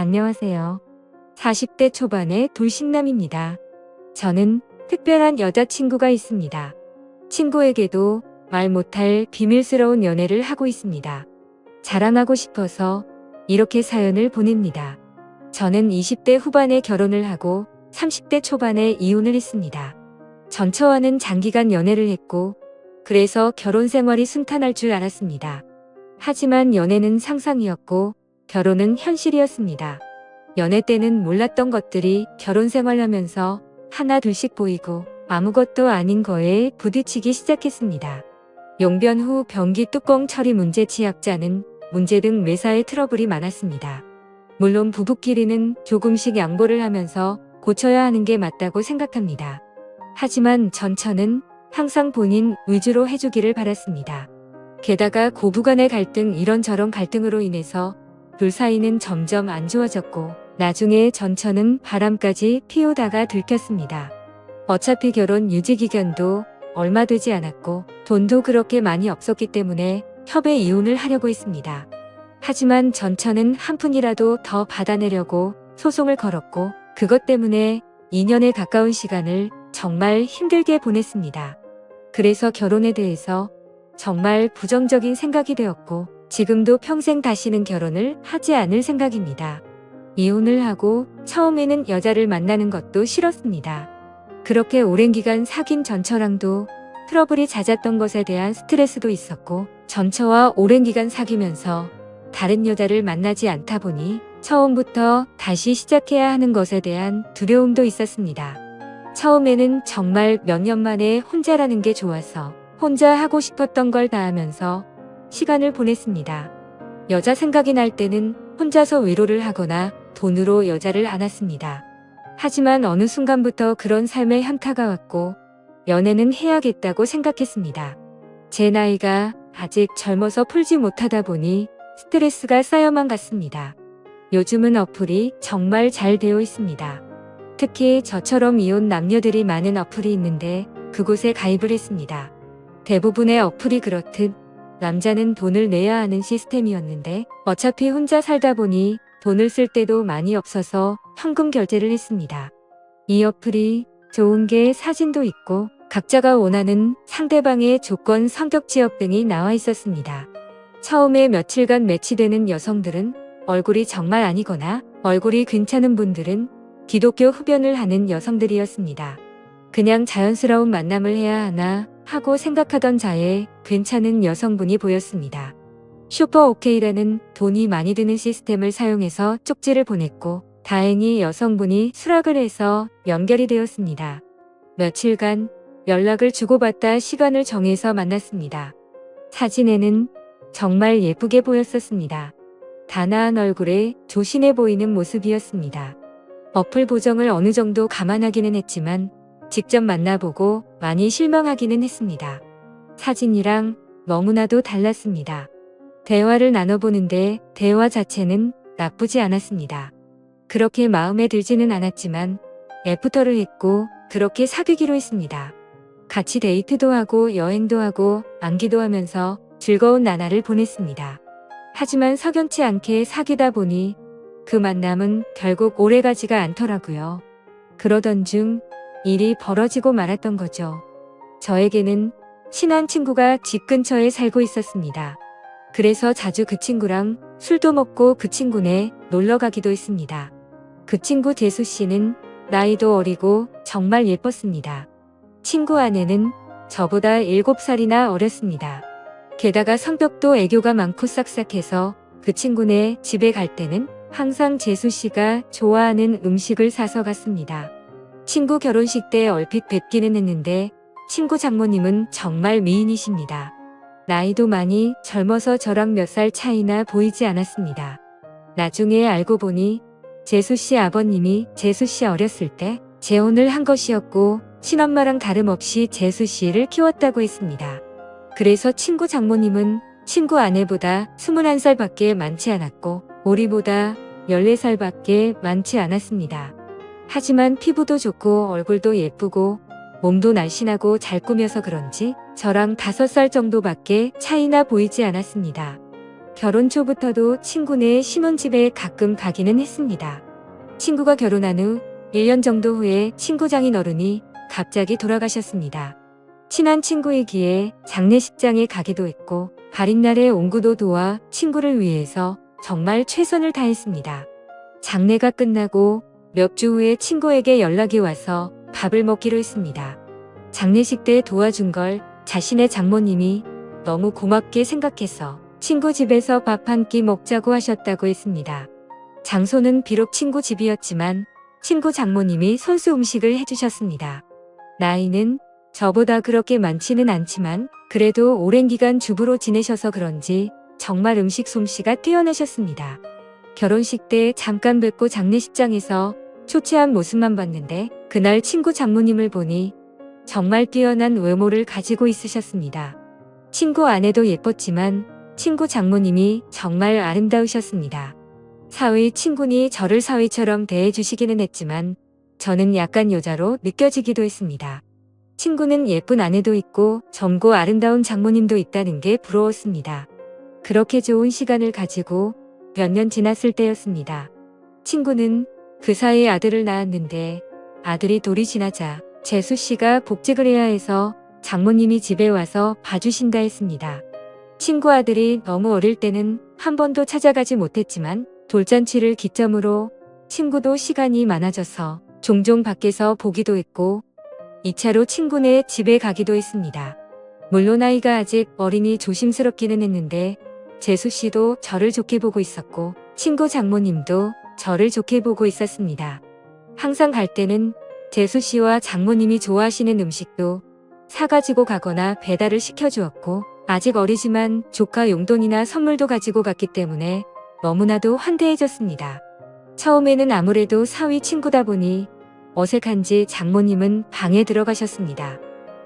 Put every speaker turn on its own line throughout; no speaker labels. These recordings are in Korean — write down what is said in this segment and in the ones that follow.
안녕하세요. 40대 초반의 돌싱남입니다. 저는 특별한 여자친구가 있습니다. 친구에게도 말 못할 비밀스러운 연애를 하고 있습니다. 자랑하고 싶어서 이렇게 사연을 보냅니다. 저는 20대 후반에 결혼을 하고 30대 초반에 이혼을 했습니다. 전처와는 장기간 연애를 했고 그래서 결혼 생활이 순탄할 줄 알았습니다. 하지만 연애는 상상이었고 결혼은 현실이었습니다. 연애 때는 몰랐던 것들이 결혼 생활하면서 하나 둘씩 보이고 아무것도 아닌 거에 부딪히기 시작했습니다. 용변 후 변기 뚜껑 처리 문제, 치약자는 문제 등 매사에 트러블이 많았습니다. 물론 부부끼리는 조금씩 양보를 하면서 고쳐야 하는 게 맞다고 생각합니다. 하지만 전처는 항상 본인 위주로 해주기를 바랐습니다. 게다가 고부간의 갈등, 이런저런 갈등으로 인해서 둘 사이는 점점 안 좋아졌고 나중에 전처는 바람까지 피우다가 들켰습니다. 어차피 결혼 유지 기간도 얼마 되지 않았고 돈도 그렇게 많이 없었기 때문에 협의 이혼을 하려고 했습니다. 하지만 전처는 한 푼이라도 더 받아내려고 소송을 걸었고 그것 때문에 2년에 가까운 시간을 정말 힘들게 보냈습니다. 그래서 결혼에 대해서 정말 부정적인 생각이 되었고 지금도 평생 다시는 결혼을 하지 않을 생각입니다. 이혼을 하고 처음에는 여자를 만나는 것도 싫었습니다. 그렇게 오랜 기간 사귄 전처랑도 트러블이 잦았던 것에 대한 스트레스도 있었고 전처와 오랜 기간 사귀면서 다른 여자를 만나지 않다 보니 처음부터 다시 시작해야 하는 것에 대한 두려움도 있었습니다. 처음에는 정말 몇 년 만에 혼자라는 게 좋아서 혼자 하고 싶었던 걸 다 하면서 시간을 보냈습니다. 여자 생각이 날 때는 혼자서 위로를 하거나 돈으로 여자를 안았습니다. 하지만 어느 순간부터 그런 삶의 현타가 왔고 연애는 해야겠다고 생각했습니다. 제 나이가 아직 젊어서 풀지 못하다 보니 스트레스가 쌓여만 갔습니다. 요즘은 어플이 정말 잘 되어 있습니다. 특히 저처럼 이혼 남녀들이 많은 어플이 있는데 그곳에 가입을 했습니다. 대부분의 어플이 그렇듯 남자는 돈을 내야 하는 시스템이었는데 어차피 혼자 살다 보니 돈을 쓸 때도 많이 없어서 현금 결제를 했습니다. 이 어플이 좋은 게 사진도 있고 각자가 원하는 상대방의 조건, 성격, 지역 등이 나와 있었습니다. 처음에 며칠간 매치되는 여성들은 얼굴이 정말 아니거나 얼굴이 괜찮은 분들은 기독교 흡연을 하는 여성들이었습니다. 그냥 자연스러운 만남을 해야 하나 하고 생각하던 자에 괜찮은 여성분이 보였습니다. 슈퍼 오케이라는 돈이 많이 드는 시스템을 사용해서 쪽지를 보냈고 다행히 여성분이 수락을 해서 연결이 되었습니다. 며칠간 연락을 주고받다 시간을 정해서 만났습니다. 사진에는 정말 예쁘게 보였었습니다. 단아한 얼굴에 조신해 보이는 모습이었습니다. 어플 보정을 어느 정도 감안하기는 했지만 직접 만나보고 많이 실망하기는 했습니다. 사진이랑 너무나도 달랐습니다. 대화를 나눠보는데 대화 자체는 나쁘지 않았습니다. 그렇게 마음에 들지는 않았지만 애프터를 했고 그렇게 사귀기로 했습니다. 같이 데이트도 하고 여행도 하고 안기도 하면서 즐거운 나날을 보냈습니다. 하지만 석연치 않게 사귀다 보니 그 만남은 결국 오래가지가 않더라고요. 그러던 중 일이 벌어지고 말았던 거죠. 저에게는 친한 친구가 집 근처에 살고 있었습니다. 그래서 자주 그 친구랑 술도 먹고 그 친구네 놀러 가기도 했습니다. 그 친구 재수 씨는 나이도 어리고 정말 예뻤습니다. 친구 아내는 저보다 7살이나 어렸습니다. 게다가 성격도 애교가 많고 싹싹해서 그 친구네 집에 갈 때는 항상 재수 씨가 좋아하는 음식을 사서 갔습니다. 친구 결혼식 때 얼핏 뵙기는 했는데 친구 장모님은 정말 미인이십니다. 나이도 많이 젊어서 저랑 몇 살 차이나 보이지 않았습니다. 나중에 알고 보니 재수 씨 아버님이 재수 씨 어렸을 때 재혼을 한 것이었고 친엄마랑 다름없이 재수 씨를 키웠다고 했습니다. 그래서 친구 장모님은 친구 아내보다 21살밖에 많지 않았고 우리보다 14살밖에 많지 않았습니다. 하지만 피부도 좋고 얼굴도 예쁘고 몸도 날씬하고 잘 꾸며서 그런지 저랑 5살 정도밖에 차이나 보이지 않았습니다. 결혼 초부터도 친구네 신혼집에 가끔 가기는 했습니다. 친구가 결혼한 후 1년 정도 후에 친구 장인 어른이 갑자기 돌아가셨습니다. 친한 친구이기에 장례식장에 가기도 했고 발인날에 온구도 도와 친구를 위해서 정말 최선을 다했습니다. 장례가 끝나고 몇 주 후에 친구에게 연락이 와서 밥을 먹기로 했습니다. 장례식 때 도와준 걸 자신의 장모님이 너무 고맙게 생각해서 친구 집에서 밥 한 끼 먹자고 하셨다고 했습니다. 장소는 비록 친구 집이었지만 친구 장모님이 손수 음식을 해주셨습니다. 나이는 저보다 그렇게 많지는 않지만 그래도 오랜 기간 주부로 지내셔서 그런지 정말 음식 솜씨가 뛰어나셨습니다. 결혼식 때 잠깐 뵙고 장례식장에서 초췌한 모습만 봤는데 그날 친구 장모님을 보니 정말 뛰어난 외모를 가지고 있으셨습니다. 친구 아내도 예뻤지만 친구 장모님이 정말 아름다우셨습니다. 사위 친구니 저를 사위처럼 대해주시기는 했지만 저는 약간 여자로 느껴지기도 했습니다. 친구는 예쁜 아내도 있고 젊고 아름다운 장모님도 있다는 게 부러웠습니다. 그렇게 좋은 시간을 가지고 몇 년 지났을 때였습니다. 친구는 그 사이에 아들을 낳았는데 아들이 돌이 지나자 재수 씨가 복직을 해야 해서 장모님이 집에 와서 봐주신다 했습니다. 친구 아들이 너무 어릴 때는 한 번도 찾아가지 못했지만 돌잔치를 기점으로 친구도 시간이 많아져서 종종 밖에서 보기도 했고 2차로 친구네 집에 가기도 했습니다. 물론 아이가 아직 어리니 조심스럽기는 했는데 재수 씨도 저를 좋게 보고 있었고 친구 장모님도 저를 좋게 보고 있었습니다. 항상 갈 때는 재수 씨와 장모님이 좋아하시는 음식도 사가지고 가거나 배달을 시켜주었고 아직 어리지만 조카 용돈이나 선물도 가지고 갔기 때문에 너무나도 환대해줬습니다. 처음에는 아무래도 사위 친구다 보니 어색한지 장모님은 방에 들어가셨습니다.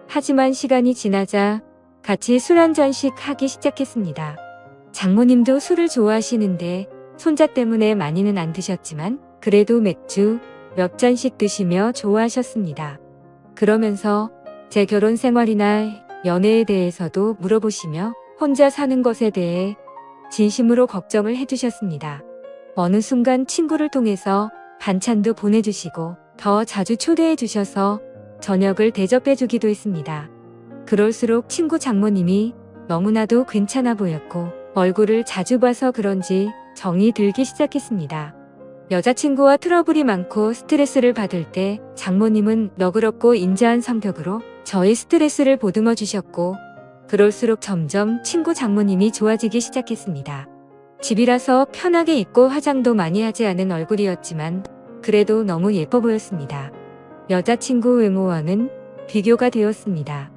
하지만 시간이 지나자 같이 술 한 잔씩 하기 시작했습니다. 장모님도 술을 좋아하시는데 손자 때문에 많이는 안 드셨지만 그래도 맥주 몇 잔씩 드시며 좋아하셨습니다. 그러면서 제 결혼 생활이나 연애에 대해서도 물어보시며 혼자 사는 것에 대해 진심으로 걱정을 해주셨습니다. 어느 순간 친구를 통해서 반찬도 보내주시고 더 자주 초대해 주셔서 저녁을 대접해 주기도 했습니다. 그럴수록 친구 장모님이 너무나도 괜찮아 보였고 얼굴을 자주 봐서 그런지 정이 들기 시작했습니다. 여자친구와 트러블이 많고 스트레스를 받을 때 장모님은 너그럽고 인자한 성격으로 저의 스트레스를 보듬어 주셨고 그럴수록 점점 친구 장모님이 좋아지기 시작했습니다. 집이라서 편하게 입고 화장도 많이 하지 않은 얼굴이었지만 그래도 너무 예뻐 보였습니다. 여자친구 외모와는 비교가 되었습니다.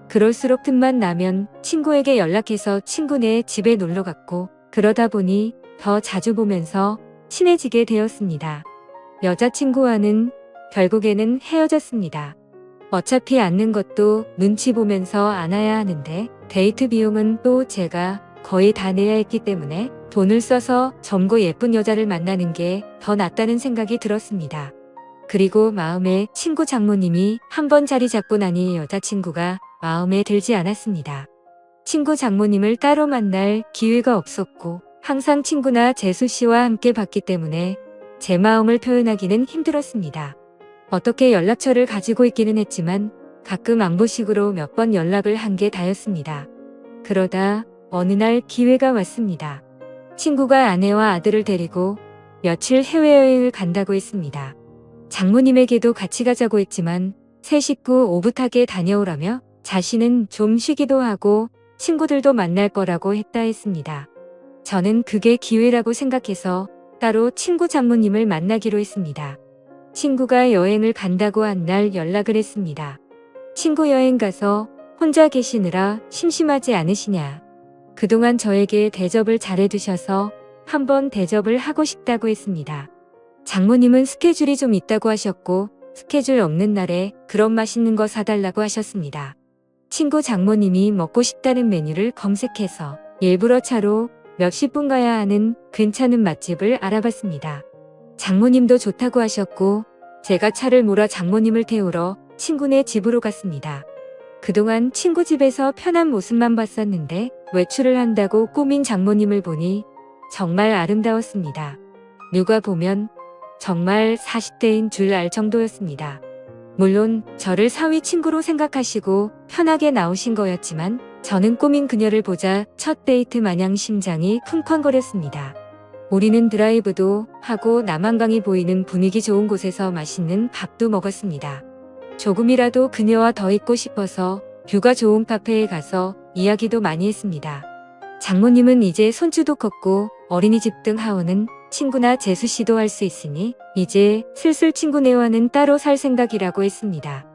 그럴수록 틈만 나면 친구에게 연락해서 친구네 집에 놀러 갔고 그러다 보니 더 자주 보면서 친해지게 되었습니다. 여자친구와는 결국에는 헤어졌습니다. 어차피 앉는 것도 눈치 보면서 안아야 하는데 데이트 비용은 또 제가 거의 다 내야 했기 때문에 돈을 써서 젊고 예쁜 여자를 만나는 게 더 낫다는 생각이 들었습니다. 그리고 마음에 친구 장모님이 한번 자리 잡고 나니 여자친구가 마음에 들지 않았습니다. 친구 장모님을 따로 만날 기회가 없었고 항상 친구나 재수 씨와 함께 봤기 때문에 제 마음을 표현하기는 힘들었습니다. 어떻게 연락처를 가지고 있기는 했지만 가끔 안부식으로 몇 번 연락을 한 게 다였습니다. 그러다 어느 날 기회가 왔습니다. 친구가 아내와 아들을 데리고 며칠 해외여행을 간다고 했습니다. 장모님에게도 같이 가자고 했지만 새 식구 오붓하게 다녀오라며 자신은 좀 쉬기도 하고 친구들도 만날 거라고 했다 했습니다. 저는 그게 기회라고 생각해서 따로 친구 장모님을 만나기로 했습니다. 친구가 여행을 간다고 한 날 연락을 했습니다. 친구 여행 가서 혼자 계시느라 심심하지 않으시냐. 그동안 저에게 대접을 잘해주셔서 한번 대접을 하고 싶다고 했습니다. 장모님은 스케줄이 좀 있다고 하셨고 스케줄 없는 날에 그런 맛있는 거 사달라고 하셨습니다. 친구 장모님이 먹고 싶다는 메뉴를 검색해서 일부러 차로 몇십 분 가야 하는 괜찮은 맛집을 알아봤습니다. 장모님도 좋다고 하셨고 제가 차를 몰아 장모님을 태우러 친구네 집으로 갔습니다. 그동안 친구 집에서 편한 모습만 봤었는데 외출을 한다고 꾸민 장모님을 보니 정말 아름다웠습니다. 누가 보면 정말 40대인 줄 알 정도였습니다. 물론 저를 사위 친구로 생각하시고 편하게 나오신 거였지만 저는 꾸민 그녀를 보자 첫 데이트 마냥 심장이 쿵쾅거렸습니다. 우리는 드라이브도 하고 남한강이 보이는 분위기 좋은 곳에서 맛있는 밥도 먹었습니다. 조금이라도 그녀와 더 있고 싶어서 뷰가 좋은 카페에 가서 이야기도 많이 했습니다. 장모님은 이제 손주도 컸고 어린이집 등 하원은 친구나 재수씨도 할 수 있으니 이제 슬슬 친구네와는 따로 살 생각이라고 했습니다.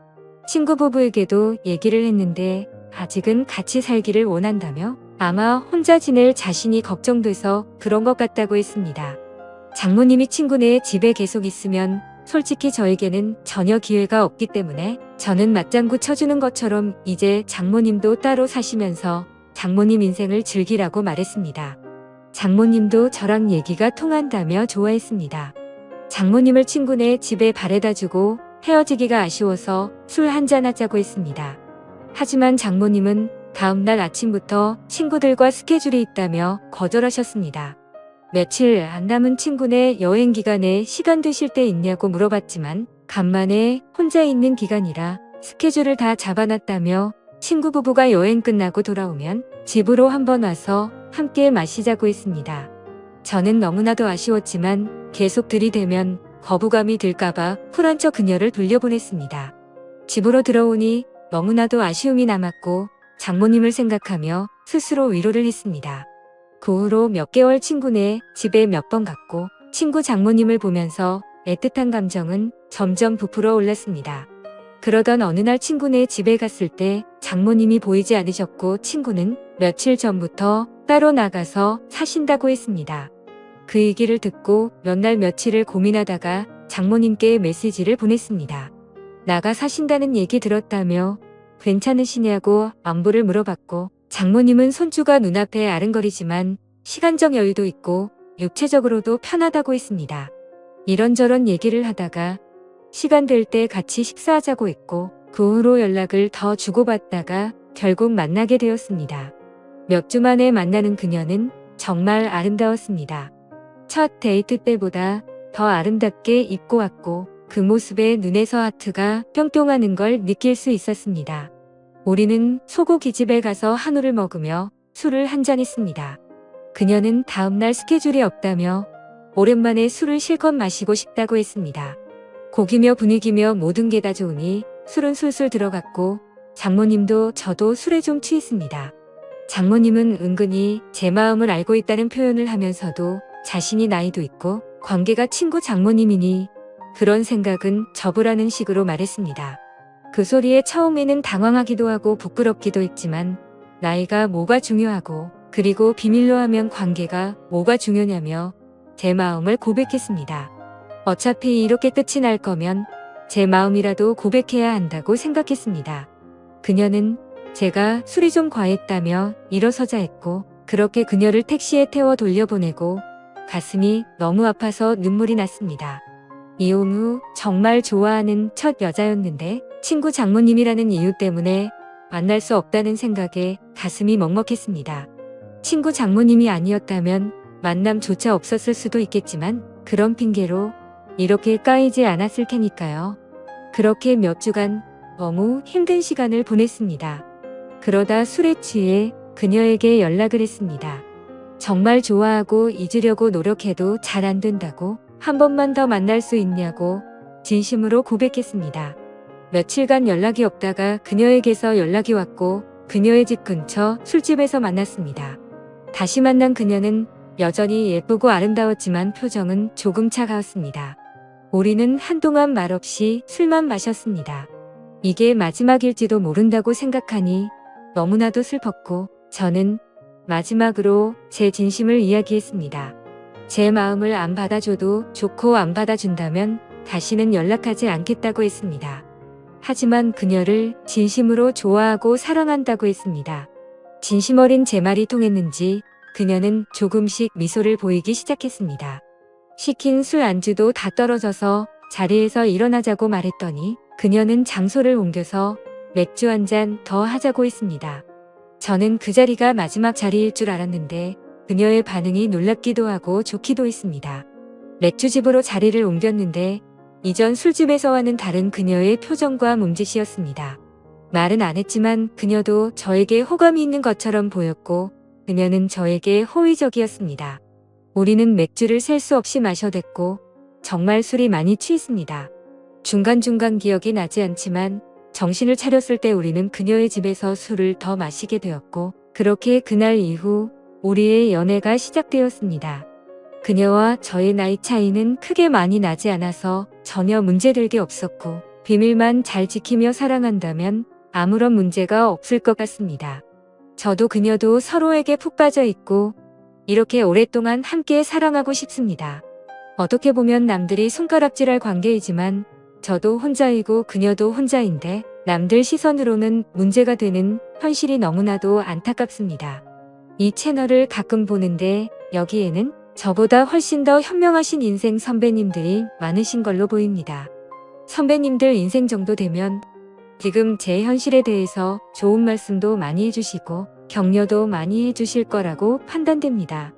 친구 부부에게도 얘기를 했는데 아직은 같이 살기를 원한다며 아마 혼자 지낼 자신이 걱정돼서 그런 것 같다고 했습니다. 장모님이 친구네 집에 계속 있으면 솔직히 저에게는 전혀 기회가 없기 때문에 저는 맞장구 쳐주는 것처럼 이제 장모님도 따로 사시면서 장모님 인생을 즐기라고 말했습니다. 장모님도 저랑 얘기가 통한다며 좋아했습니다. 장모님을 친구네 집에 바래다주고 헤어지기가 아쉬워서 술 한잔 하자고 했습니다. 하지만 장모님은 다음날 아침부터 친구들과 스케줄이 있다며 거절하셨습니다. 며칠 안 남은 친구네 여행 기간에 시간 되실 때 있냐고 물어봤지만 간만에 혼자 있는 기간이라 스케줄을 다 잡아놨다며 친구 부부가 여행 끝나고 돌아오면 집으로 한번 와서 함께 마시자고 했습니다. 저는 너무나도 아쉬웠지만 계속 들이대면 거부감이 들까봐 쿨한 척 그녀를 돌려보냈습니다. 집으로 들어오니 너무나도 아쉬움이 남았고 장모님을 생각하며 스스로 위로를 했습니다. 그 후로 몇 개월 친구네 집에 몇 번 갔고 친구 장모님을 보면서 애틋한 감정은 점점 부풀어 올랐습니다. 그러던 어느 날 친구네 집에 갔을 때 장모님이 보이지 않으셨고 친구는 며칠 전부터 따로 나가서 사신다고 했습니다. 그 얘기를 듣고 몇 날 며칠을 고민하다가 장모님께 메시지를 보냈습니다. 나가 사신다는 얘기 들었다며 괜찮으시냐고 안부를 물어봤고 장모님은 손주가 눈앞에 아른거리지만 시간적 여유도 있고 육체적으로도 편하다고 했습니다. 이런저런 얘기를 하다가 시간 될 때 같이 식사하자고 했고 그 후로 연락을 더 주고받다가 결국 만나게 되었습니다. 몇 주 만에 만나는 그녀는 정말 아름다웠습니다. 첫 데이트 때보다 더 아름답게 입고 왔고 그 모습에 눈에서 하트가 뿅뿅하는 걸 느낄 수 있었습니다. 우리는 소고기집에 가서 한우를 먹으며 술을 한잔했습니다. 그녀는 다음날 스케줄이 없다며 오랜만에 술을 실컷 마시고 싶다고 했습니다. 고기며 분위기며 모든 게 다 좋으니 술은 술술 들어갔고 장모님도 저도 술에 좀 취했습니다. 장모님은 은근히 제 마음을 알고 있다는 표현을 하면서도 자신이 나이도 있고 관계가 친구 장모님이니 그런 생각은 접으라는 식으로 말했습니다. 그 소리에 처음에는 당황하기도 하고 부끄럽기도 했지만 나이가 뭐가 중요하고 그리고 비밀로 하면 관계가 뭐가 중요냐며 제 마음을 고백했습니다. 어차피 이렇게 끝이 날 거면 제 마음이라도 고백해야 한다고 생각했습니다. 그녀는 제가 술이 좀 과했다며 일어서자 했고 그렇게 그녀를 택시에 태워 돌려보내고 가슴이 너무 아파서 눈물이 났습니다. 이혼 후 정말 좋아하는 첫 여자였는데 친구 장모님이라는 이유 때문에 만날 수 없다는 생각에 가슴이 먹먹했습니다. 친구 장모님이 아니었다면 만남조차 없었을 수도 있겠지만 그런 핑계로 이렇게 까이지 않았을 테니까요. 그렇게 몇 주간 너무 힘든 시간을 보냈습니다. 그러다 술에 취해 그녀에게 연락을 했습니다. 정말 좋아하고 잊으려고 노력해도 잘 안 된다고 한 번만 더 만날 수 있냐고 진심으로 고백했습니다. 며칠간 연락이 없다가 그녀에게서 연락이 왔고 그녀의 집 근처 술집에서 만났습니다. 다시 만난 그녀는 여전히 예쁘고 아름다웠지만 표정은 조금 차가웠습니다. 우리는 한동안 말없이 술만 마셨습니다. 이게 마지막일지도 모른다고 생각하니 너무나도 슬펐고 저는 마지막으로 제 진심을 이야기했습니다. 제 마음을 안 받아줘도 좋고 안 받아준다면 다시는 연락하지 않겠다고 했습니다. 하지만 그녀를 진심으로 좋아하고 사랑한다고 했습니다. 진심 어린 제 말이 통했는지 그녀는 조금씩 미소를 보이기 시작했습니다. 시킨 술 안주도 다 떨어져서 자리에서 일어나자고 말했더니 그녀는 장소를 옮겨서 맥주 한 잔 더 하자고 했습니다. 저는 그 자리가 마지막 자리일 줄 알았는데 그녀의 반응이 놀랍기도 하고 좋기도 했습니다. 맥주집으로 자리를 옮겼는데 이전 술집에서와는 다른 그녀의 표정과 몸짓이었습니다. 말은 안 했지만 그녀도 저에게 호감이 있는 것처럼 보였고 그녀는 저에게 호의적이었습니다. 우리는 맥주를 셀 수 없이 마셔댔고 정말 술이 많이 취했습니다. 중간중간 기억이 나지 않지만 정신을 차렸을 때 우리는 그녀의 집에서 술을 더 마시게 되었고 그렇게 그날 이후 우리의 연애가 시작되었습니다. 그녀와 저의 나이 차이는 크게 많이 나지 않아서 전혀 문제될 게 없었고 비밀만 잘 지키며 사랑한다면 아무런 문제가 없을 것 같습니다. 저도 그녀도 서로에게 푹 빠져 있고 이렇게 오랫동안 함께 사랑하고 싶습니다. 어떻게 보면 남들이 손가락질할 관계이지만 저도 혼자이고 그녀도 혼자인데 남들 시선으로는 문제가 되는 현실이 너무나도 안타깝습니다. 이 채널을 가끔 보는데 여기에는 저보다 훨씬 더 현명하신 인생 선배님들이 많으신 걸로 보입니다. 선배님들 인생 정도 되면 지금 제 현실에 대해서 좋은 말씀도 많이 해주시고 격려도 많이 해주실 거라고 판단됩니다.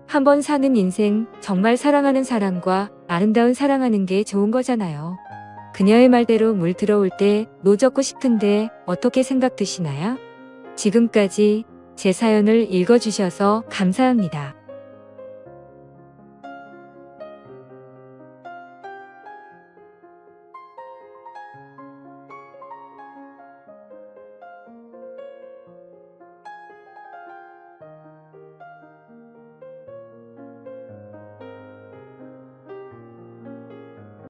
한번 사는 인생 정말 사랑하는 사람과 아름다운 사랑하는 게 좋은 거잖아요. 그녀의 말대로 물 들어올 때 노젓고 싶은데 어떻게 생각 드시나요? 지금까지 제 사연을 읽어주셔서 감사합니다.